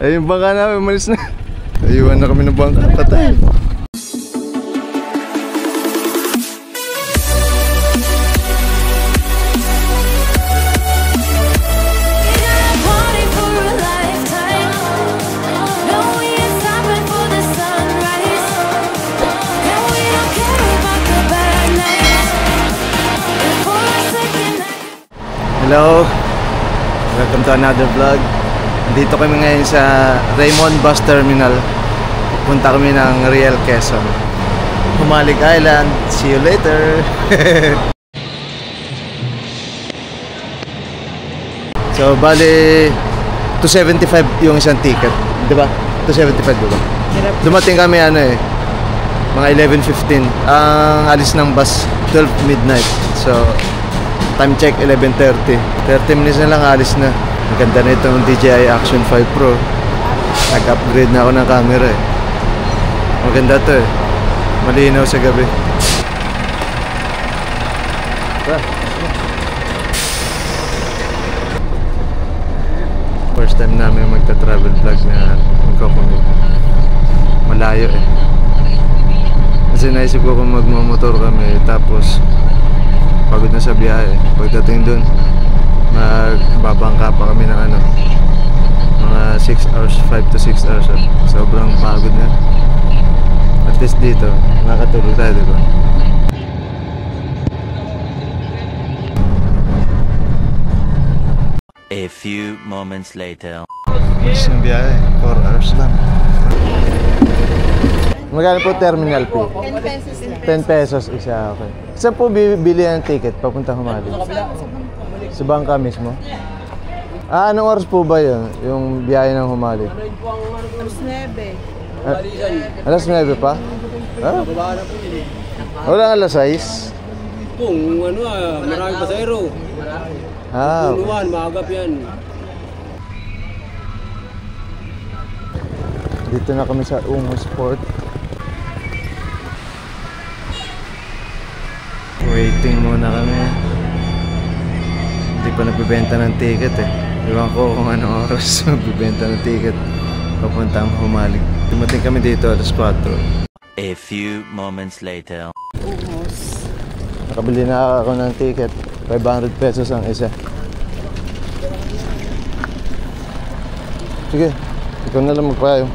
Ayun, bangka namin, umalis na. Ayuan na kami ng bangka, patay. Hello, welcome to another vlog. Dito kami ngayon sa Raymond Bus Terminal. Punta kami ng Riel, Quezon. Humalig Island. See you later. So bali 275 yung isang ticket, di ba? 275, di ba? Dumating kami mga 11:15. Ang alis ng bus 12 midnight. So time check 11:30. 30 minutes na lang alis na. Ang ganda na itong DJI Action 5 Pro. Nag-upgrade na ako ng camera eh. Maganda to eh. Malinaw sa gabi. First time namin magta-travel vlog na magkakumit. Malayo eh. Kasi naisip ko kung magmamotor kami tapos pagod na sa biyahe. Pagdating dun magbabangka pa kami ng mga 6 hours, 5 to 6 hours. Sobrang pagod na. At least dito nakatulog tayo, diba? A few moments later. Isang biyahe, 4 hours lang. Magkano po terminal fee? 10 pesos isa, okay. Saan po bibili ang ticket papunta Humalig? Sa bangka mismo? Anong oras po ba yun? Yung biyahe ng Humalig? Alas 9. Alas 9 pa? Walang alas 6? Kung maraming pasahero. Tuluan, maagap yan. Dito na kami sa Ungos Port. Waiting muna kami. Hindi pa nagbibenta ng ticket eh. Iwan ko kung anong oras magbibenta ng ticket papuntang Humalig. Dumating kami dito alas 4. A few moments later. Nakabili na ako ng ticket. 500 pesos ang isa. Sige, ikaw na lang magpayo.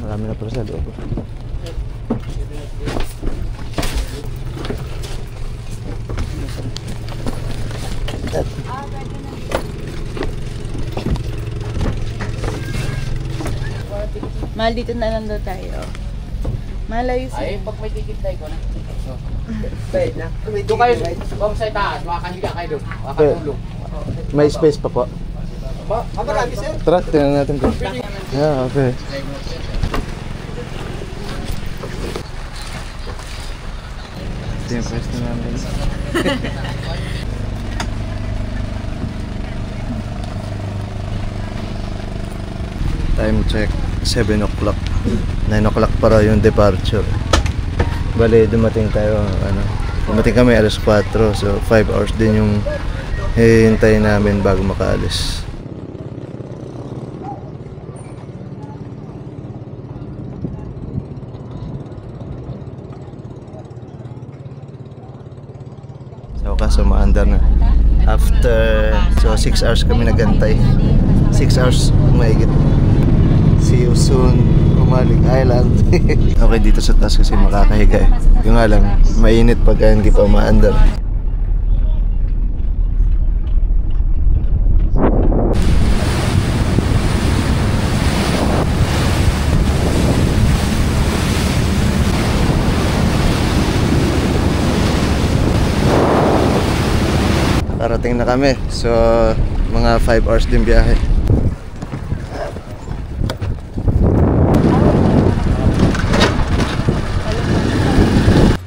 Marami na pala sa loob. Mahal dito na lang daw tayo. Malayo siya. Ay, pag may ticket tayo ko na. Doon kayo, kung sa itaas, makahiga kayo doon. Makatulog. May space pa po. Marami sir. Tara, tingnan natin ko. Yeah, okay. Ito yung pwesto namin. Time check 7 o'clock. 9 o'clock para yung departure. Bale, dumating kami alas 4. So 5 hours din yung hihintayin namin bago makaalis. Kaso maandar na. After 6 hours kami nagantay. 6 hours mahigit. See you soon, Humalig Island. Okay, dito sa taas kasi makakahiga eh. Yung nga lang, mainit pagka hindi pa maandar. Parating na kami. So, mga 5 hours din biyahe.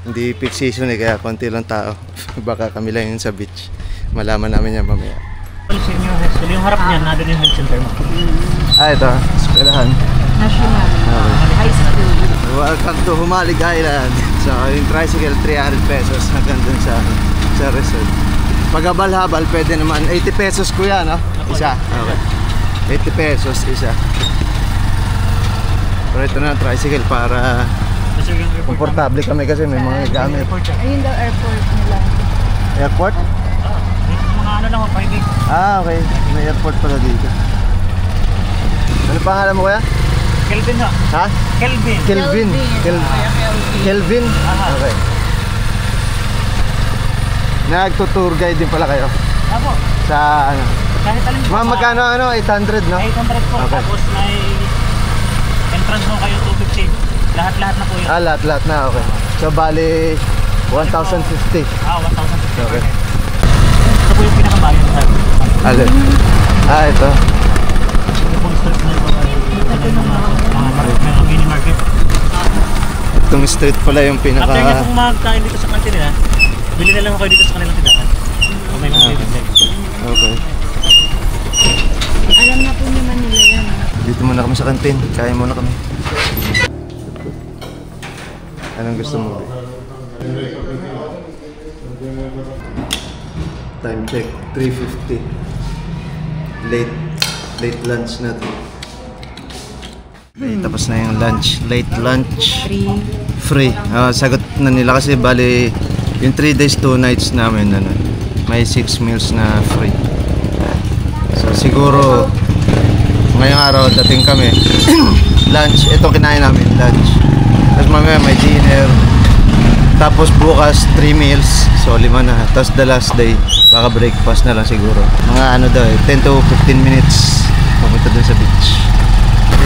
Hindi peak season eh, kaya konti lang tao. Baka kami lang yun sa beach. Malaman namin yan mamaya. Yung harap niyan, nandun yung health center mo. Ito. Eskwelahan. National. High school. Welcome to Humalig Island. So, yung tricycle, 300 pesos hanggang dun sa resort. Pag habal-habal, pwede naman 80 pesos kuya, no? Isa. Okay. 80 pesos isa. Pero ito na tricycle para komportable kami kasi may mga gamit. Ayun daw airport nila. Airport? Mga ano lang, 5 weeks. Okay. May airport pala dito. Ano pangalan mo kuya? Kelvin ha? Ha? Kelvin. Kelvin. Kelvin? Okay. Nagto-tour guide din pala kayo? Apo. Sa ano? Kahit alin po. Magkano 800 no? 800 po. Okay. Tapos may entrance mo kayo 250. Lahat-lahat na po yun. Lahat na, okay. So, bali, 1,050. 1,050. Okay. Ito po yung pinakabayan sa Alin? Ito. yung full street na ito mga mini market. Itong street pala yung pinaka... After nyo kung magkain dito sa kantin nila, bili na lang ako dito sa kanilang tindahan. O may mga bibig. Okay. Alam na po naman nila yan. Dito muna kami sa kantin. Kain muna kami. Anong gusto mo? Time check, 3:50. Late lunch na to. Okay, tapos na yung lunch. Late lunch. Free. Sagot na nila kasi bali yung 3 days 2 nights namin may 6 meals na free. So siguro ngayong araw dating kami lunch, ito kinain namin lunch. Tapos mamaya may dinner. Tapos bukas 3 meals. So 5 na. Tapos the last day baka breakfast na lang siguro. Mga 10 to 15 minutes papunta dun sa beach.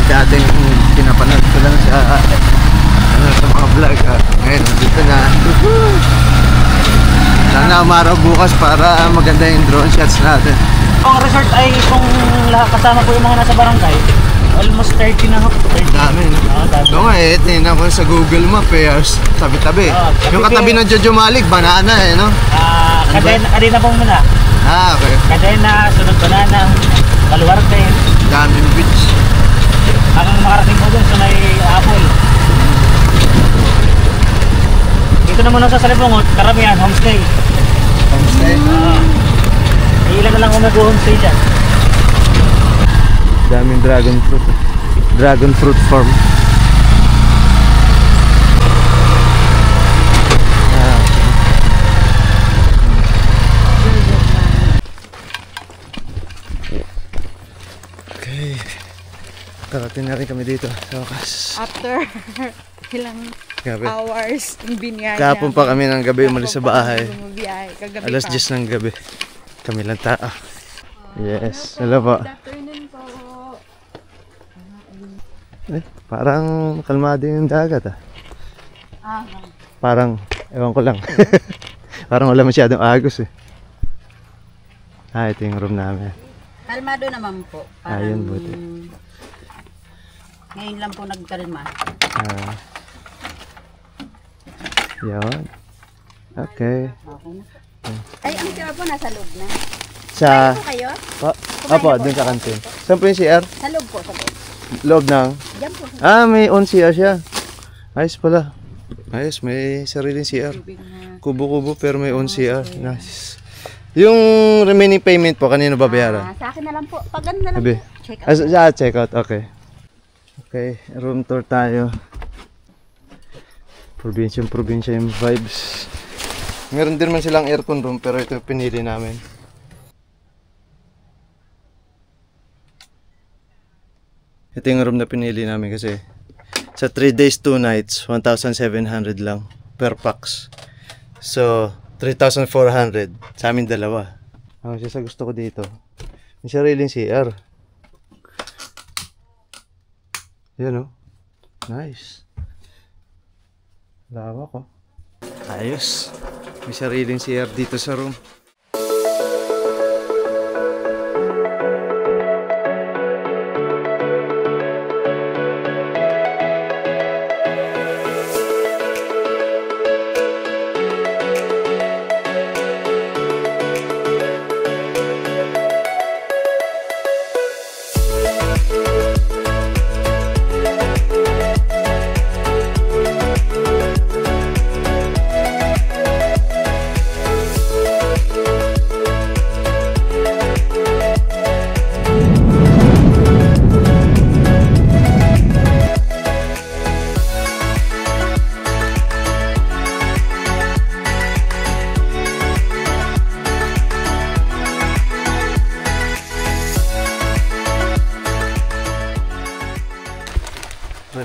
Dating pinapanood ko lang sa mga vlog. Ngayon, dito na. Sana umaraw bukas para maganda yung drone shots natin. Ang resort ay kung lahat kasama po yung mga nasa barangay, almost 30 na ako. 30. Dami. Dami. Oo nga tingnan ko sa Google Map tabi-tabi. Yung katabi ng Jojo Malik, banana no? Kadena pong muna. Okay. Kadena, sunod banana, Baluarte. Daming beach. Ang makarating ko dun sa may Apple. Dito naman sa Salibungot, karamihan, homestay. Homestay? Ilan na lang kung mag-homestay dyan. Daming dragon fruit. Dragon fruit farm. Okay. Karating na rin kami dito sa wakas. After ilang Gabi. hours ng binyahe. Kahapon pa kami ng gabi umalis sa bahay. Kagabi Alas pa. 10 ng gabi. Kami lang tao. Yes. Hello po. Good afternoon po. Parang kalmado yung dagat Parang, ewan ko lang. Parang wala masyadong agos ito yung room namin. Kalmado naman po. Ayun, buti. Ngayon lang po nagkalma. Yun. Okay. Okay na. Ay, ang CR po nasa loob na. Sa... Po kayo? Opo, dun sa kantin. Saan po yung CR? Sa loob po, sa loob. Loob ng... Diyan po. may on CR siya. Ayos pala. Ayos, may sariling CR. Kubo-kubo pero may on CR. Nice. Yung remaining payment po, kanino babayaran? Sa akin na lang po. Pag ano na lang Sabi. po. Check out. Check out. Okay. Okay, room tour tayo. Probinsya yung vibes. Meron din man silang aircon room pero ito pinili namin. Ito yung room na pinili namin kasi sa 3 days 2 nights 1,700 lang per pax. So 3,400 sa amin dalawa. Ang isa sa gusto ko dito, may sariling CR. Yan nice. Lawak ayos. May sariling CR dito sa room.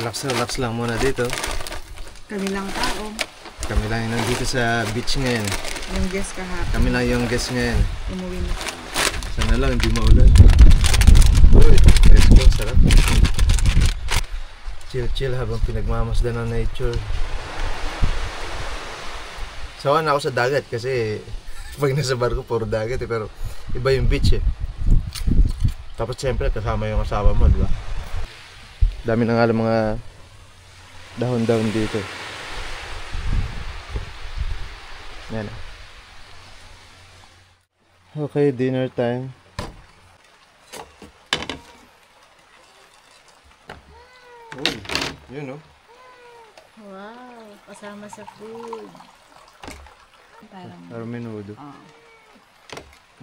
Relax lang muna dito. Kami lang tao. Kami lang yung nandito sa beach ngayon. Yung guest kahapon. Kami lang yung guest ngayon. Umuwi na. Sana lang hindi maulan. Uy, let's go, sarap. Chill habang pinagmamasdan ng nature. Sawa na ako sa dagat kasi pag nasa barko puro dagat pero iba yung beach Tapos siyempre kasama yung asawa mo, di ba? Dami na nga lang mga dahon-dahon dito. Yan. Okay, dinner time. Uy, yun Wow, kasama sa food. Parang menudo.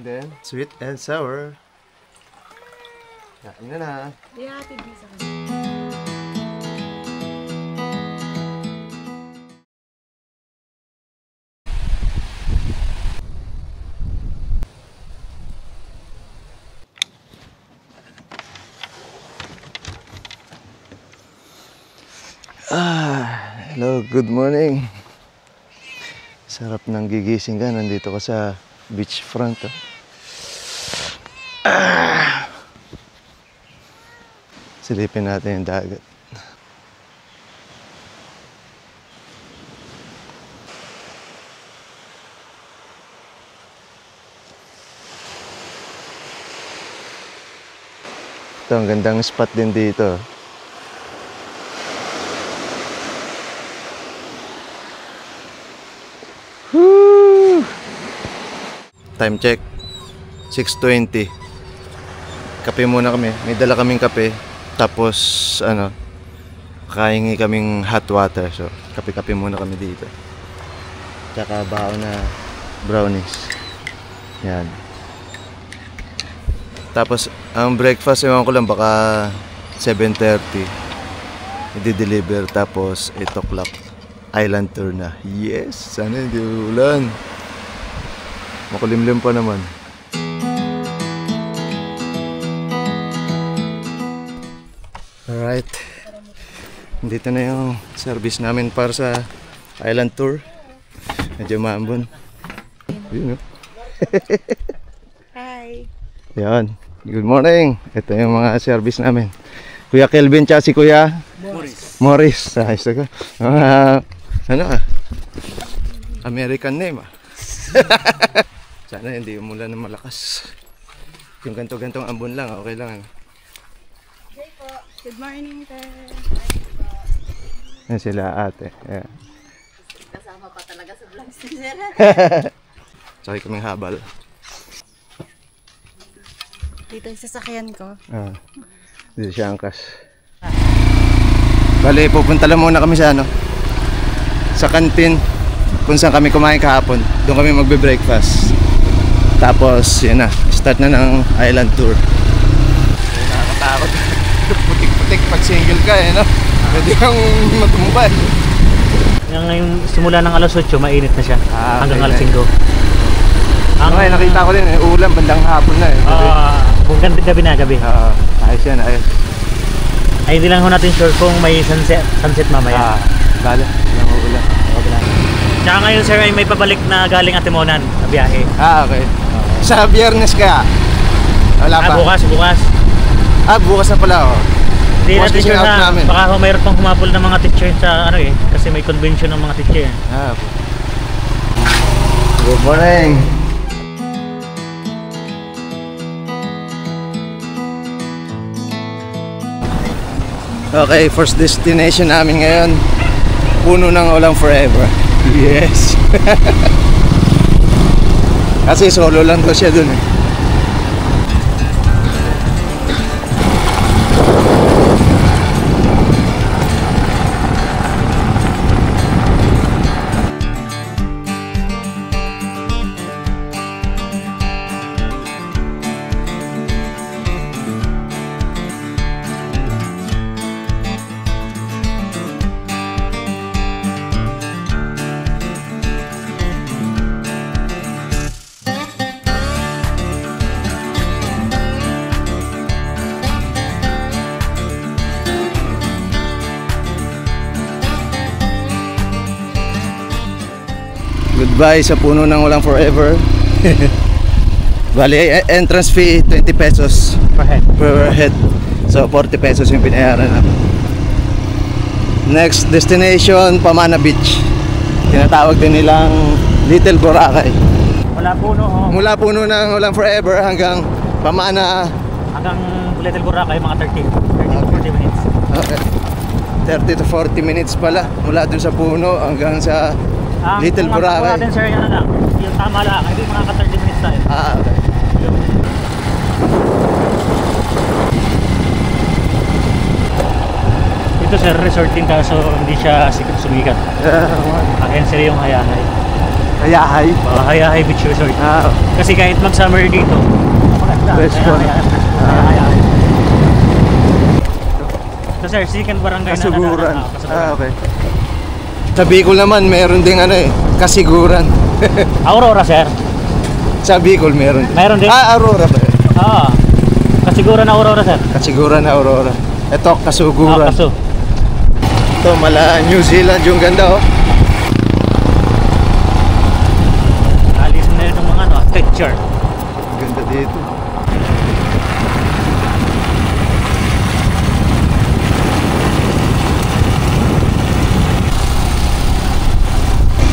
Then, sweet and sour. Kain na. ihatid din sa kanila. Hello, good morning. Sarap ng gigising ka. Nandito ka sa beachfront. Silipin natin yung dagat. Ito, ang gandang spot din dito. Woo! Time check 6:20. Kape muna kami. May dala kaming kape. Tapos kakahingi kaming hot water. So kape-kape muna kami dito. Tsaka baon na brownies. Yan. Tapos ang breakfast ewan ko lang baka 7:30 i-deliver. Tapos 8 o'clock island tour na. Yes! Sana hindi ulan. Makulimlim pa naman. Alright. Dito na yung service namin para sa island tour. Medyo maambon. Yun, Hi! Yan. Good morning. Ito yung mga service namin. Kuya Kelvin tsaka si Kuya Morris. Ayos na ka. American name Sana hindi umulan ng malakas. Yung ganto-gantong ambon lang, okay lang. Good morning, Te. Yan sila ate. Yan. Kasama pa talaga sa vlog si Sir. Sakay kaming habal. Dito yung sasakyan ko. Dito siya angkas. Bale, pupunta lang muna kami sa sa kantin kung saan kami kumain kahapon. Doon kami magbe-breakfast. Tapos, yun na. Start na ng island tour. Nakakatakot. Putik-putik pag single ka Pwede kang matumubad. Ngayong simula ng alas 8, mainit na siya. Hanggang alas 5. Nakita ko din, ulan bandang hapon na Gabi na, gabi. Ayos yan, ayos. Ay, hindi lang ho natin sure kung may sunset mamaya. Bala, lang ulan. Tsaka ngayon sir ay may pabalik na galing Atimonan na biyahe. Okay. Sa Biyernes kaya? Wala pa? Bukas. Bukas na pala Hindi Bukas natin sure out na namin. baka mayroon pang humabol ng mga teacher sa kasi may convention ng mga teacher. Good morning. Okay, first destination namin ngayon, Puno ng Ulang Forever. Yes. Kasi solo lang daw siya dun Goodbye sa puno ng walang forever. Bali, entrance fee 20 pesos per head. So 40 pesos yung binayaran namin. Next destination, Pamana Beach. Tinatawag din nilang Little Boracay. Wala puno, oh. Mula puno ng walang forever hanggang Pamana. Hanggang Little Boracay, mga 30-40 minutes. Okay. 30 to 40 minutes pala mula dun sa puno hanggang sa Little Boracay. Natin sir, yan na lang. Yung tama lang, hindi mga 30 minutes tayo. Okay. Ito sir, resort din kaso hindi siya sumikat. Akin sila yung Hayahay. Hayahay. Hayahay Beach Resort. Kasi kahit mag-summer dito, maganda. Best one. Hayahay. So sir, second barangay Kasiguran. na Kasiguran. Okay. Sa Bicol naman, meron ding Kasiguran. Aurora sir. Sa Bicol meron. Meron din? Aurora ba? Oo. Kasiguran na Aurora sir. Kasiguran na Aurora. Ito, Kasuguran. Kaso. Ito, mala New Zealand yung ganda oh. Alis na rin ng mga texture. Ganda dito.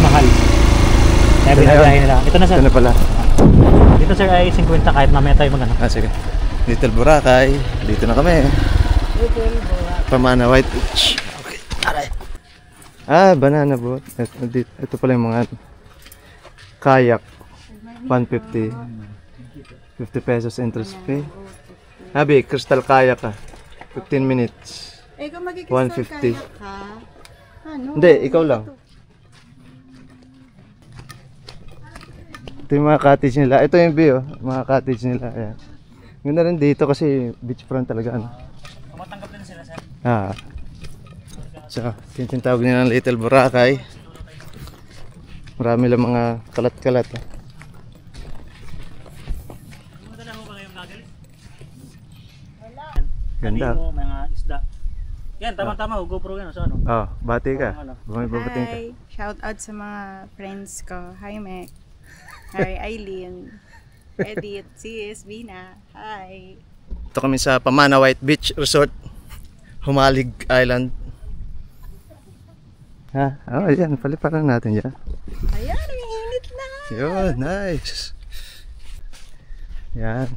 Mahal. Kaya binabiyahin nila. Ito na sir. Ito na pala. Dito sir ay 50 kahit mamaya tayo magano. Sige. Little Boracay. Dito na kami. Pamana White Beach. Okay. Aray. Banana boat. Ito pala yung mga kayak. 150. 50 pesos entrance fee. Habi, crystal kayak ka. 15 minutes. Kung 150. ka, ano? Hindi, ikaw lang. Ito yung mga cottage nila. Ito yung view, mga cottage nila. Ayan. Ganda rin dito kasi beachfront talaga. Tumatanggap din sila sir. So, tinatawag nila ng Little Boracay. Marami lang mga kalat-kalat. Maganda mo ba ngayong vlogger? Ganda. Kanimo, mga isda. Yan, tama-tama. GoPro yan. So ano? Bati ka. Bumabating ka. Hi! Shout out sa mga friends ko. Hi, Mek. Hi, Eileen. Edith, Sis, Bina. Hi! Ito kami sa Pamana White Beach Resort. Humalig Island. Ayan. Paliparan natin yan. Ayan, ang init na! Yun, nice. Yan.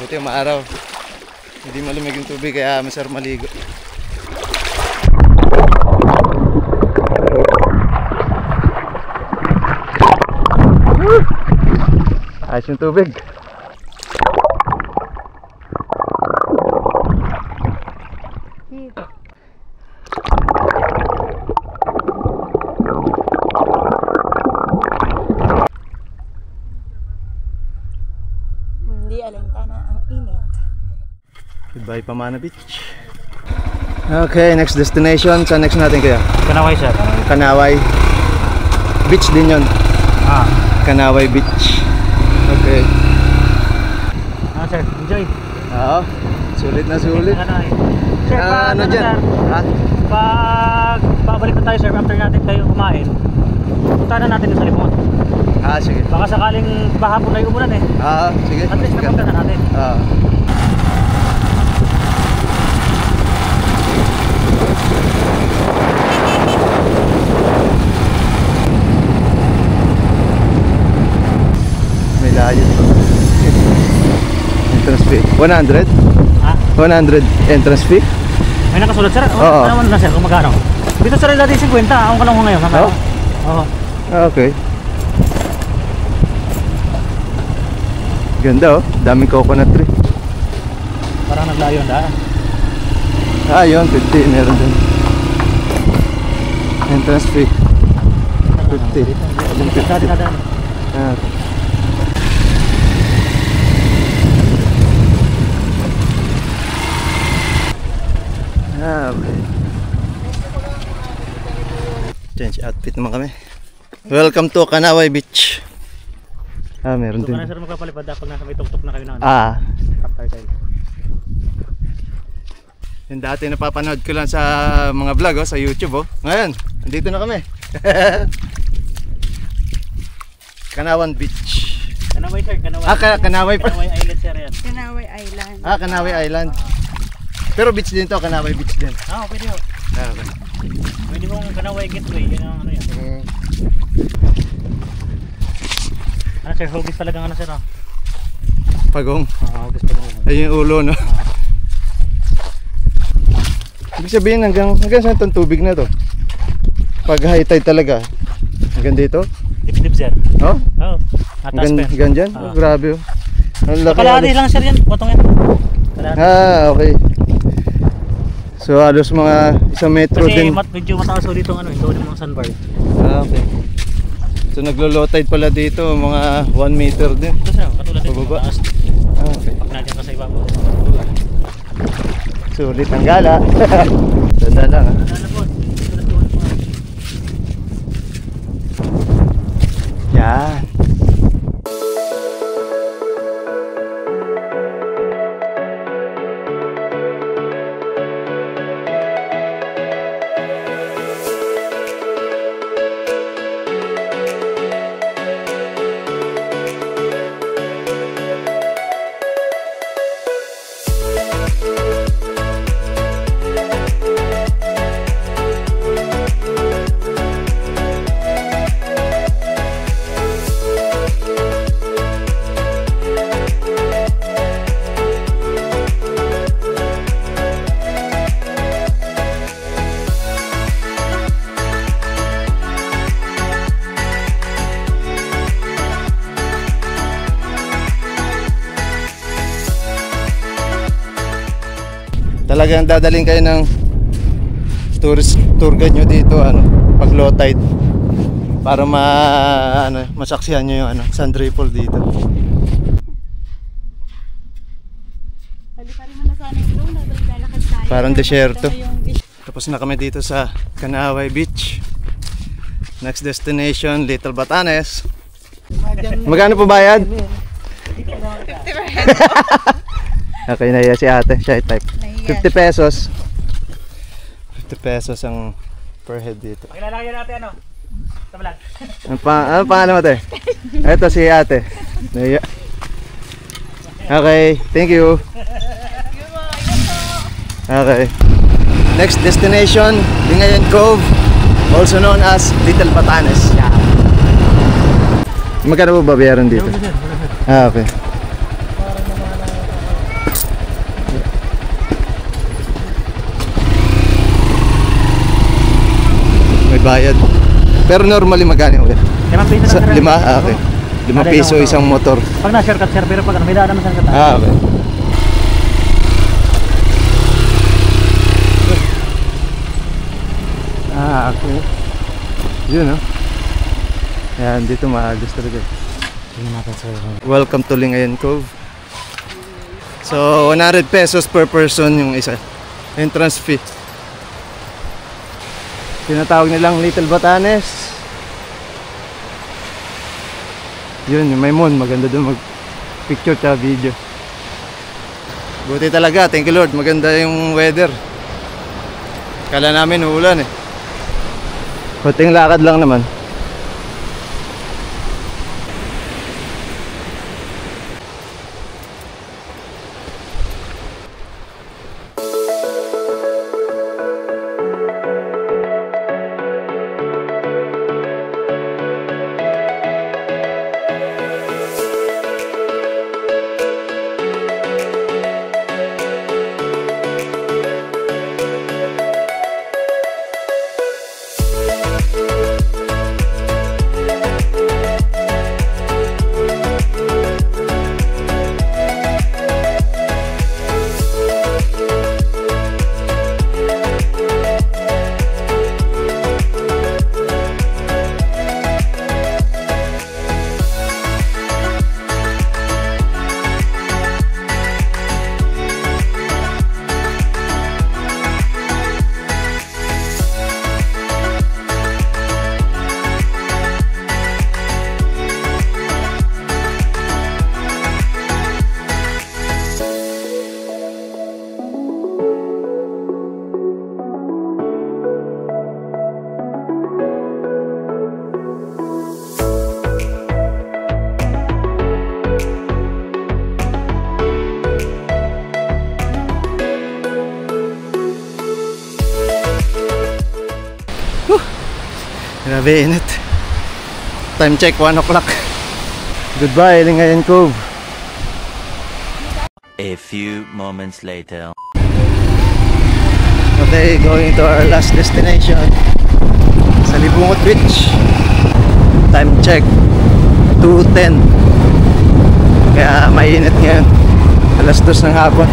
Ito yung maaraw. Hindi malamig yung tubig kaya masarap maligo. Ayos yung tubig. Hindi alintana ang init. Goodbye Pamana Beach. Okay, next destination. Saan next natin kaya? Kanaway sir. Kanaway. Beach din yun. Kanaway Beach. Okay. Sir, enjoy. Oo. Sulit na sulit. Sir, Ano dyan? Ha? Pag babalik na tayo sir, after natin tayo kumain, punta na natin sa Limon. Sige. Baka sakaling bahapon ay umulan eh. Sige. At least napunta na natin. May layo pa. Entrance fee. 100? 100 entrance fee? May nakasulat sir? Oo. Ano na sir, kung magkano? Dito sir dati 50, ang kalong ko ngayon. Oo? Oo. Okay. Ganda oh, daming coconut tree. Parang naglayo ang daan. Ah, yun, 50, meron dun. Entrance fee. 50. Dati na daan. Ah. Ah, okay. Change outfit naman kami. Welcome to Kanaway Beach. Ah, meron Doon din. ka na sir magpapalipad pag nasa may tuktok na kayo na. Ah, Top turtle. yung dati napapanood ko lang sa mga vlog sa YouTube Ngayon, andito na kami. Kanawan Beach. Kanaway sir, Kanaway. Kanaway pa. Kanaway Island sir yan. Kanaway Island. Kanaway Island. Pero beach din to, Kanaway Beach din. Pwede ho. Okay. Pwede kong Kanaway Gateway. Yan ang ano yan. Ano sir, hugis talagang ano sir Pagong. Hugis talagang. Ayun yung ulo, no? Ibig sabihin hanggang saan itong tubig na to? Pag high tide talaga. Hanggang dito? Dip sir. Oh? Oo. Atas pa. Hanggang dyan? Oh, grabe oh. Ang laki. Kalahati lang sir yan. Potong yan. Kalahati. Okay. So halos mga 1 metro Kasi din. medyo mataas ho dito ang ano, ito yung mga sandbar. Okay. So naglo-low tide pala dito, mga 1 meter din. Ito sir, katulad dito Pababa. mataas. Okay. Pag nandiyan ka sa ibabaw. Sulit ang gala. Dada lang ah. Ano po? Sulat ko ano po. Yan. Talagang dadaling kayo ng tourist tour guide nyo dito pag low tide para masaksihan nyo yung sand ripple dito. Pali-pali mo na sana yung drone, naglalakad tayo. Parang desyerto. Ito yung dish. Tapos na kami dito sa Kanaway Beach. Next destination, Little Batanes. Magkano po bayad? Okay, nahiya si ate, shy type. 50 pesos. 50 pesos ang per head dito. Pakilala kayo natin ano? Sa vlog. Ano pangalan mo ate? Ito si ate. Nahiya. Okay, thank you. Okay. Next destination, Lingayen Cove, also known as Little Batanes. Magkano po babayaran dito? Okay. May bayad. Pero normally magkano ulit? 5 piso lang sir. 5? Okay. 5 piso isang motor. Pag na-shortcut sir, pero pag may daan naman sa kata. Okay. Okay. Yun Yan, dito maagos talaga. Tingnan natin sir. Welcome to Lingayen Cove. So, 100 pesos per person yung isa. Entrance fee. Tinatawag nilang Little Batanes. Yun, yung Maymon. Maganda doon mag-picture tsaka video. Buti talaga. Thank you Lord. Maganda yung weather. Kala namin uulan Kunting lakad lang naman. Grabe init. Time check, 1 o'clock. Goodbye, Lingayen Cove. A few moments later. Okay, going to our last destination. Salibungot Beach. Time check, 2:10. Kaya mainit ngayon. Alas 2 ng hapon.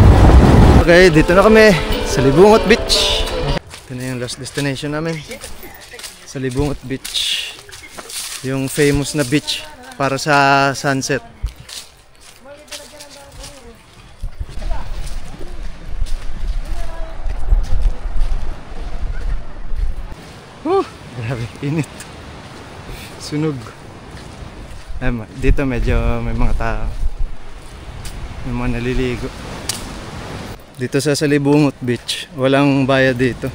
Okay, dito na kami. Salibungot Beach. Ito na yung last destination namin. Salibungot Beach. Yung famous na beach para sa sunset. Grabe, init. Sunog. Dito medyo may mga tao. May mga naliligo. Dito sa Salibungot Beach, walang bayad dito.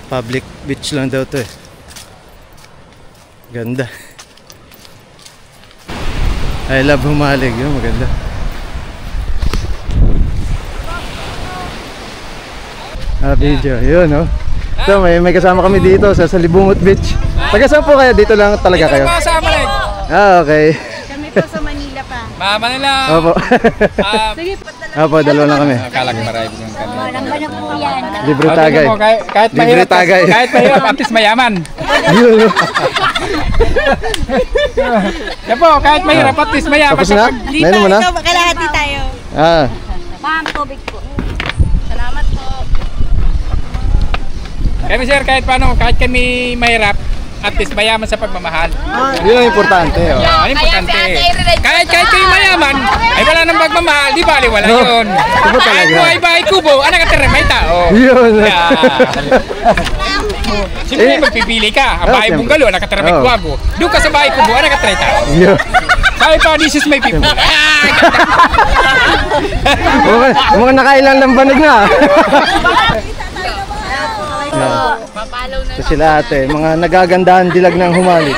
Public beach lang daw to eh. Ganda. I love Humalig, yun maganda. Video, yun oh. So may kasama kami dito sa Salibungot Beach. Taga saan po kayo? Dito lang talaga kayo? Okay. Kami po sa Manila pa. Manila. Opo. Sige, Opo, dalawa lang kami. Akala ko marami yung kami. Walang ba na po yan? Libre tagay. Kahit Libre mahirap, tagay. kahit mahirap, at least mayaman. Yun. Yan po, kahit mahirap, at least mayaman. Tapos na? Nainom mo na? ikaw, kalahati tayo. Ah. Ma'am, tubig po. Salamat po. Kami sir, kahit paano, kahit kami mahirap, at least mayaman sa pagmamahal. Yun ang importante. Oh. Ang importante. Kahit kayo mayaman, ay wala nang pagmamahal, di bali wala No. yun. Diba talaga? Kahit buhay bahay kubo, anak ka may tao. Yun. Siyempre magpipili ka, ang bahay siyempre. bungalo, anak ka may Oh. kuwago. Doon ka sa bahay kubo, anak ka tao. Yun. Sabi pa, this is my people. Mga nakailang lambanog na. Ito sila ate, mga nagagandahan dilag ng Humalig.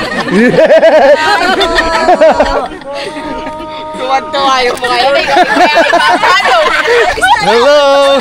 Tuwan-tuwa yung mga yun. Hello!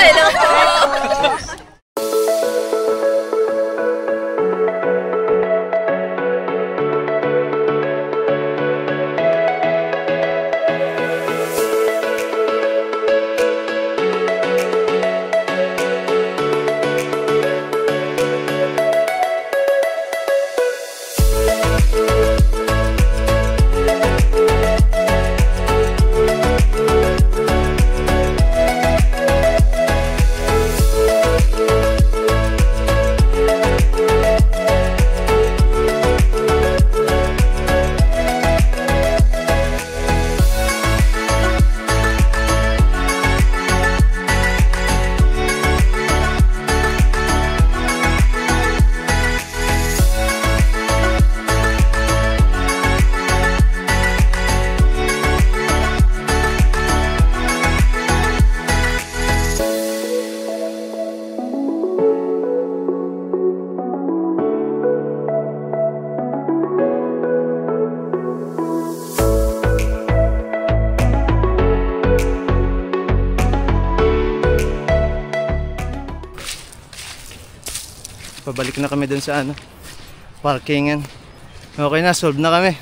Pabalik na kami dun sa ano, parkingan. Okay na, solve na kami.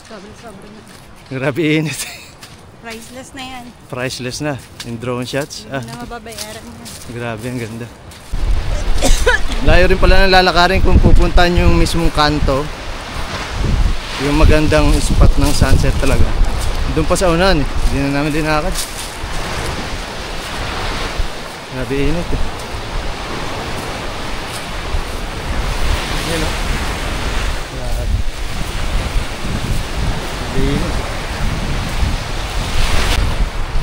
Sobra na. Grabe init. Priceless na yan. Priceless na. In drone shots. Hindi na mababayaran yan. Grabe, ang ganda. Layo rin pala ng lalakarin kung pupuntahan yung mismong kanto. Yung magandang spot ng sunset talaga. Doon pa sa unahan eh. Hindi na namin linakad. Grabe init eh. Yan o. Grabe. Grabe init.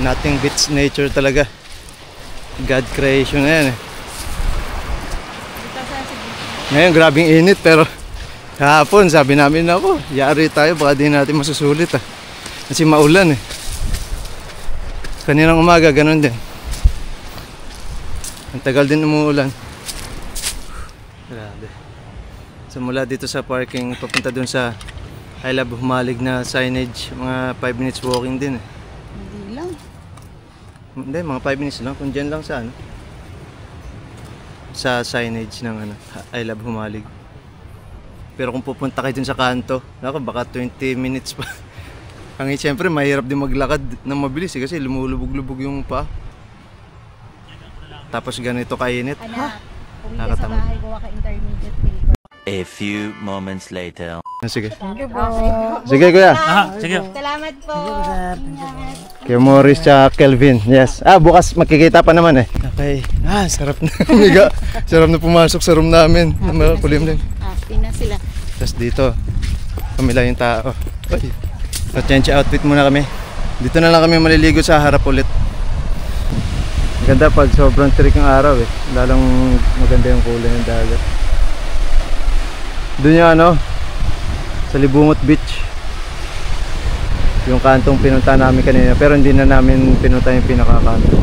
Nothing beats nature talaga. God creation na yan eh. Ngayon grabing init pero kahapon sabi namin na ako, yari tayo baka di natin masusulit ah. Kasi maulan eh. Kaninang umaga ganun din. Ang tagal din umuulan. Grabe. So mula dito sa parking papunta dun sa I Love Humalig na signage, mga 5 minutes walking din eh. Hindi lang. Hindi, mga 5 minutes lang kung dyan lang sa ano. Sa signage ng ano, I Love Humalig. Pero kung pupunta kayo dun sa kanto, naku, baka 20 minutes pa. Ang siyempre, mahirap din maglakad ng mabilis kasi lumulubog-lubog yung paa. Tapos ganito kainit. Anak, uwi ka sa Nakatamad. bahay, gawa ka intermediate paper. A few moments later. Sige. Thank you po. Sige, kuya. Sige. Salamat po. Ingat. Kay Morris tsaka Kelvin. Yes. Bukas makikita pa naman eh. Okay. Sarap na. Miga. Sarap na pumasok sa room namin. Kulimlim. Tingnan sila. Tapos dito, pamila yung tao. Ay. Change outfit muna kami. Dito na lang kami maliligo sa harap ulit. Maganda pag sobrang trick ng araw eh. Lalong maganda yung kulay ng dagat. Doon yung sa Libungot Beach. Yung kantong pinunta namin kanina, pero hindi na namin pinunta yung pinakakanto.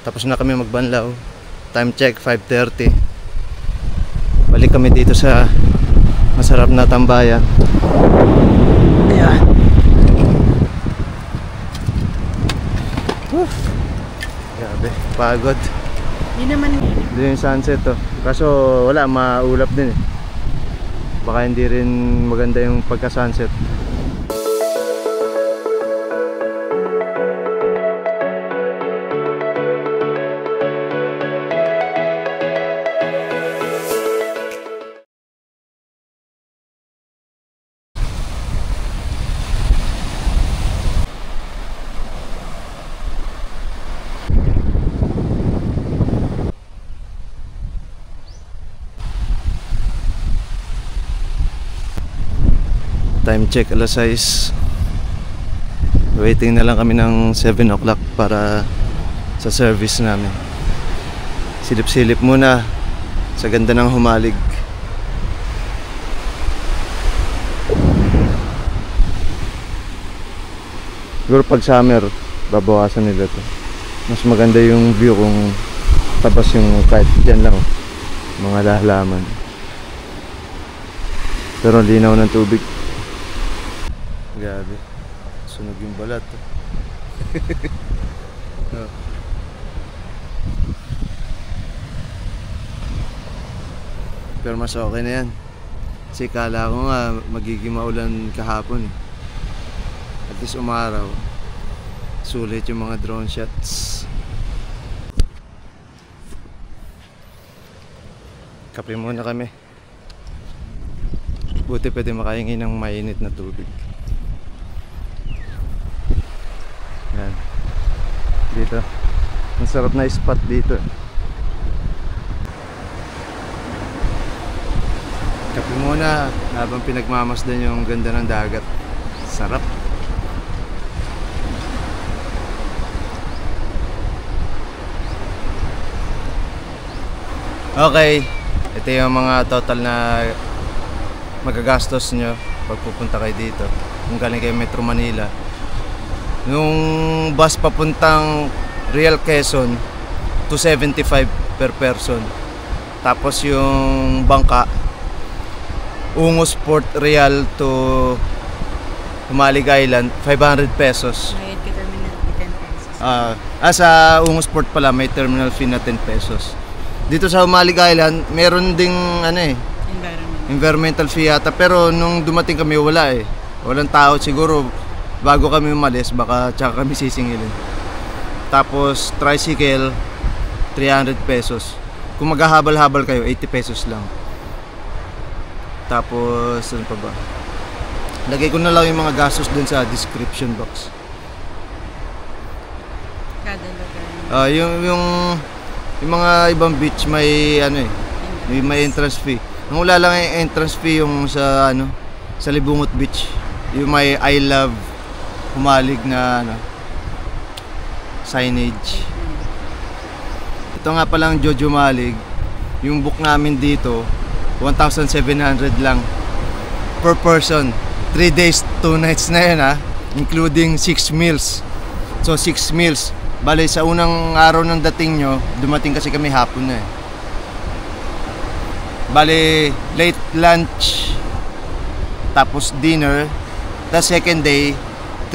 Tapos na kami magbanlaw. Time check 5:30. Balik kami dito sa masarap na tambayan. Ayan. Grabe, pagod. Hindi naman. Doon yung sunset to. Kaso wala, maulap din eh. Baka hindi rin maganda yung pagka-sunset. Time check alas 6. Waiting na lang kami ng 7 o'clock para sa service namin. Silip-silip muna sa ganda ng Humalig. Siguro pag summer babawasan nila to. Mas maganda yung view kung tabas yung kahit dyan lang mga halaman. Pero linaw ng tubig. Grabe, sunog yung balat. Oh. Pero mas okay na yan. Kasi kala ko nga magiging maulan kahapon. At least umaraw. Sulit yung mga drone shots. Kape muna kami. Buti pwede makahingi ng mainit na tubig. Yan. Dito. Ang sarap na spot dito. Kape muna habang pinagmamasdan yung ganda ng dagat. Sarap. Okay. Ito yung mga total na magagastos nyo pag pupunta kayo dito. Kung galing kayo Metro Manila. Yung bus papuntang Real Quezon, 275 per person. Tapos yung bangka, Ungos Port Real to Humalig Island, 500 pesos. Bayad ka terminal, 10 pesos. Sa Ungos Port pala may terminal fee na 10 pesos. Dito sa Humalig Island, meron ding environmental fee yata, pero nung dumating kami wala eh. Walang tao, siguro bago kami umalis baka tsaka kami sisingilin. Tapos tricycle 300 pesos. Kung maghahabal-habal kayo 80 pesos lang. Tapos ano pa ba? Lagay ko na lang yung mga gastos dun sa description box. Kada lugar. Yung mga ibang beach may may entrance fee. Ang wala lang yung entrance fee yung sa sa Libungot Beach. Yung may I love Humalig na signage. Ito nga palang Jojo Humalig. Yung book namin dito 1,700 lang per person. 3 days, 2 nights na yun including 6 meals. So 6 meals. Bale sa unang araw ng dating nyo, dumating kasi kami hapon na eh. Bale late lunch, tapos dinner, tapos second day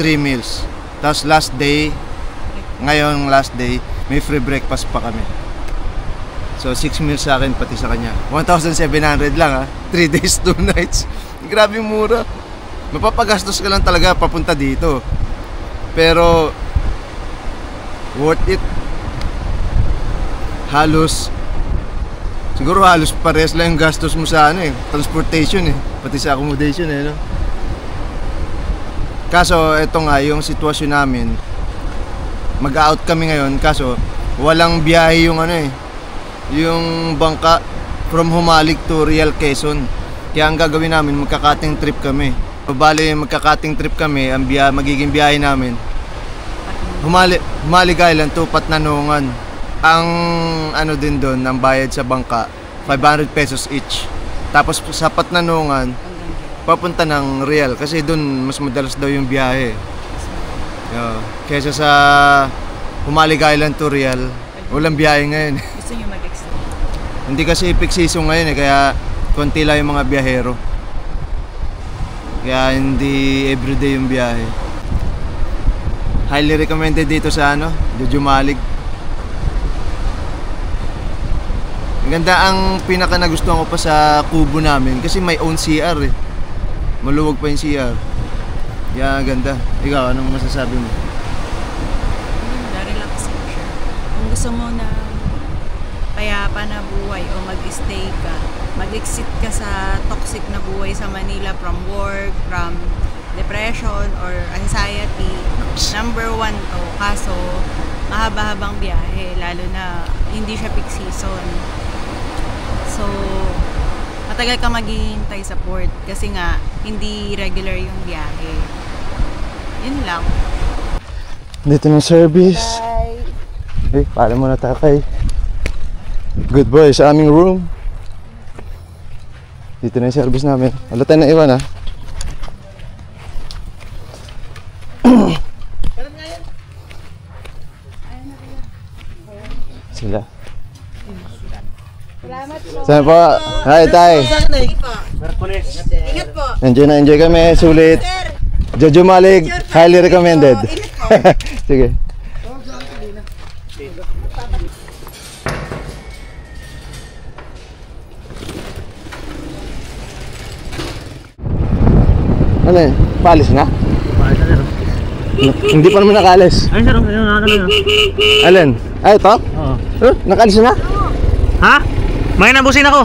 3 meals, tapos last day, ngayon last day may free breakfast pa kami. So 6 meals sa akin pati sa kanya, 1,700 lang 3 days 2 nights. Grabe mura. Mapapagastos ka lang talaga papunta dito, pero worth it. Siguro halos pares lang yung gastos mo sa transportation pati sa accommodation no? Kaso ito nga yung sitwasyon namin, mag-out kami ngayon kaso walang biyahe yung yung bangka from Humalig to Real Quezon. Kaya ang gagawin namin, magka-cutting trip kami. Bali magka-cutting trip kami, ang magiging biyahe namin Humalig Island to Patnanongan. Ang din doon, ang bayad sa bangka 500 pesos each. Tapos sa Patnanongan papunta ng Real kasi doon mas madalas daw yung biyahe. Kaysa sa Humalig Island to Real, walang biyahe ngayon. Gusto nyo mag-extend? Hindi kasi peak season ngayon kaya konti lang yung mga biyahero. Kaya hindi everyday yung biyahe. Highly recommended dito sa Jojo Humalig. Ang ganda, ang pinaka nagustuhan ko pa sa kubo namin kasi may own CR Maluwag pa yung CR. Kaya ganda. Ikaw, anong masasabi mo? Relaxing siya. Kung gusto mo na payapa na buhay o mag-stay ka, mag-exit ka sa toxic na buhay sa Manila from work, from depression or anxiety, number 1 to. Kaso mahaba-habang biyahe, lalo na hindi siya peak season. So matagal ka maghihintay sa port kasi nga hindi regular yung biyahe. Yun lang. Dito ng service. Paalam muna tayo kay Good Boy sa aming room. Dito na yung service namin. Wala tayo na iwan Sila. Salamat po. Saan po? Hi, tay. Ingat po. Enjoy kami. Sulit. Jojo Humalig, highly recommended. Sige. Ano yun? Paalis na? Hindi pa naman nakaalis. Ay, sir, nakakalayo. Alin? Ay, ito? Oo. Nakaalis na? Ha? May nabusin ako.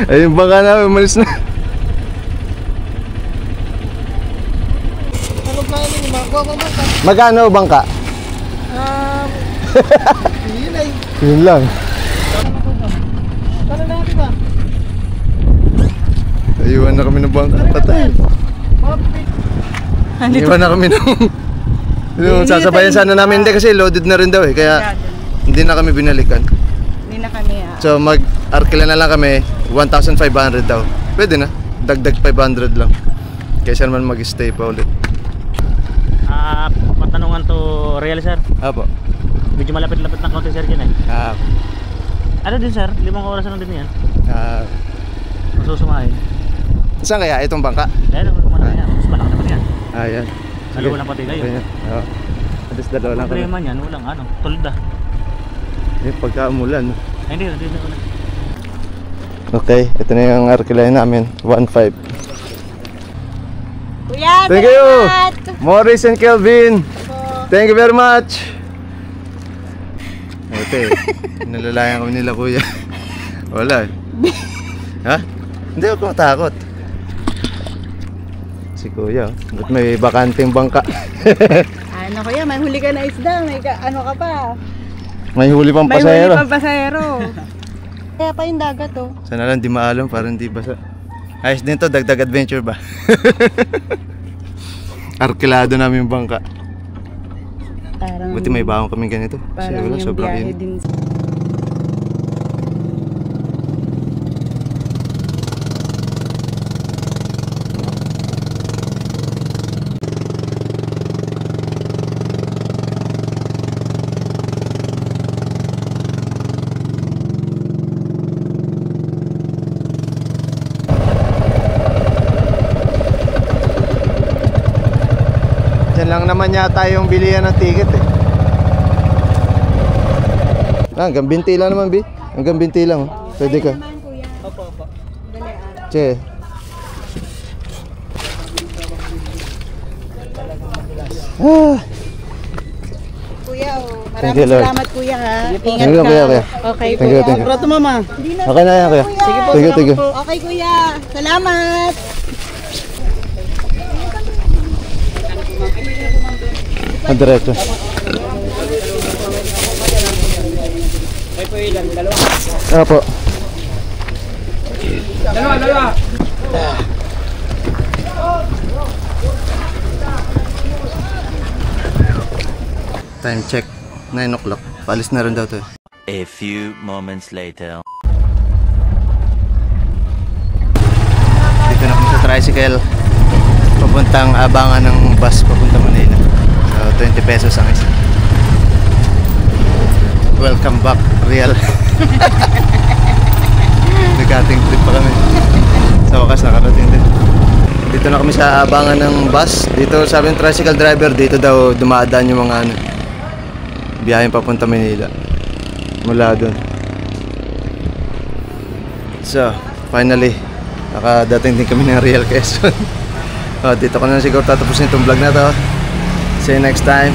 Ayun baka na, umalis na. Magkano bangka? Yun lang. Ayuan na kami ng bangka. Patay. Ayuan na kami ng sasabayan sana namin. Hindi kasi loaded na rin daw kaya hindi na kami binalikan. Hindi na kami So mag-arkila na lang kami 1,500 daw. Pwede na. Dagdag 500 lang. Kaysa naman mag-stay pa ulit. Patanungan to Real, sir. Apo. Medyo malapit-lapit ng kaunti, sir, dyan Ano din sir, 5 oras lang din yan. Masusumahin. Saan kaya itong bangka? Kaya naman naman yan, mas malaki naman yan. Ayan. Dalawa lang pati kayo. Oo. Alas dalawa lang kami. Problema niyan, walang ano, tulda. Pagka umulan. Ay hindi ulan. Okay, ito na yung arkilahin namin. 1.5. Kuya, Thank you! salamat! Morris and Kelvin! Thank you very much! Ito nalalayan kami nila kuya. Wala Ha? Hindi ako matakot. Si kuya, ba't may bakanting bangka? Ano kuya, may huli ka na isda, may ano ka pa. May huli pang May pasahero. huli pang pasahero. Kaya pa yung dagat oh. Sana lang di maalam para hindi basa. Ayos din to, dagdag adventure ba? Arkilado namin yung bangka. Parang, Buti may baon kami ganito. Kasi parang wala, yung sobrang biyahe init. din. Diyan lang naman yata yung bilihan ng ticket eh. Hanggang 20 lang naman, Bi. Hanggang 20 lang. Oh. Pwede ka. Opo. Che. Kuya, Thank you, maraming Lord. salamat kuya ha. Ingat Thank you, ka. kuya. Okay Thank you, kuya. thank you. Prato mama. Okay na yan, kuya. Thank you. Okay kuya, salamat. Ang diretso. Opo. Dalawa. Time check. 9 o'clock. Paalis na rin daw to. A few moments later. Dito na kami sa tricycle. Papuntang abangan ng bus papunta Manila. So 20 pesos ang isa. Welcome back, real. Nag-cutting trip pa kami. Sa wakas nakarating din. Dito na kami sa abangan ng bus. Dito sabi ng tricycle driver, dito daw dumadaan yung mga biyahe papunta Manila. Mula doon. So, finally, nakadating din kami ng Real Quezon. Dito ko na siguro tatapusin itong vlog na to. See you next time.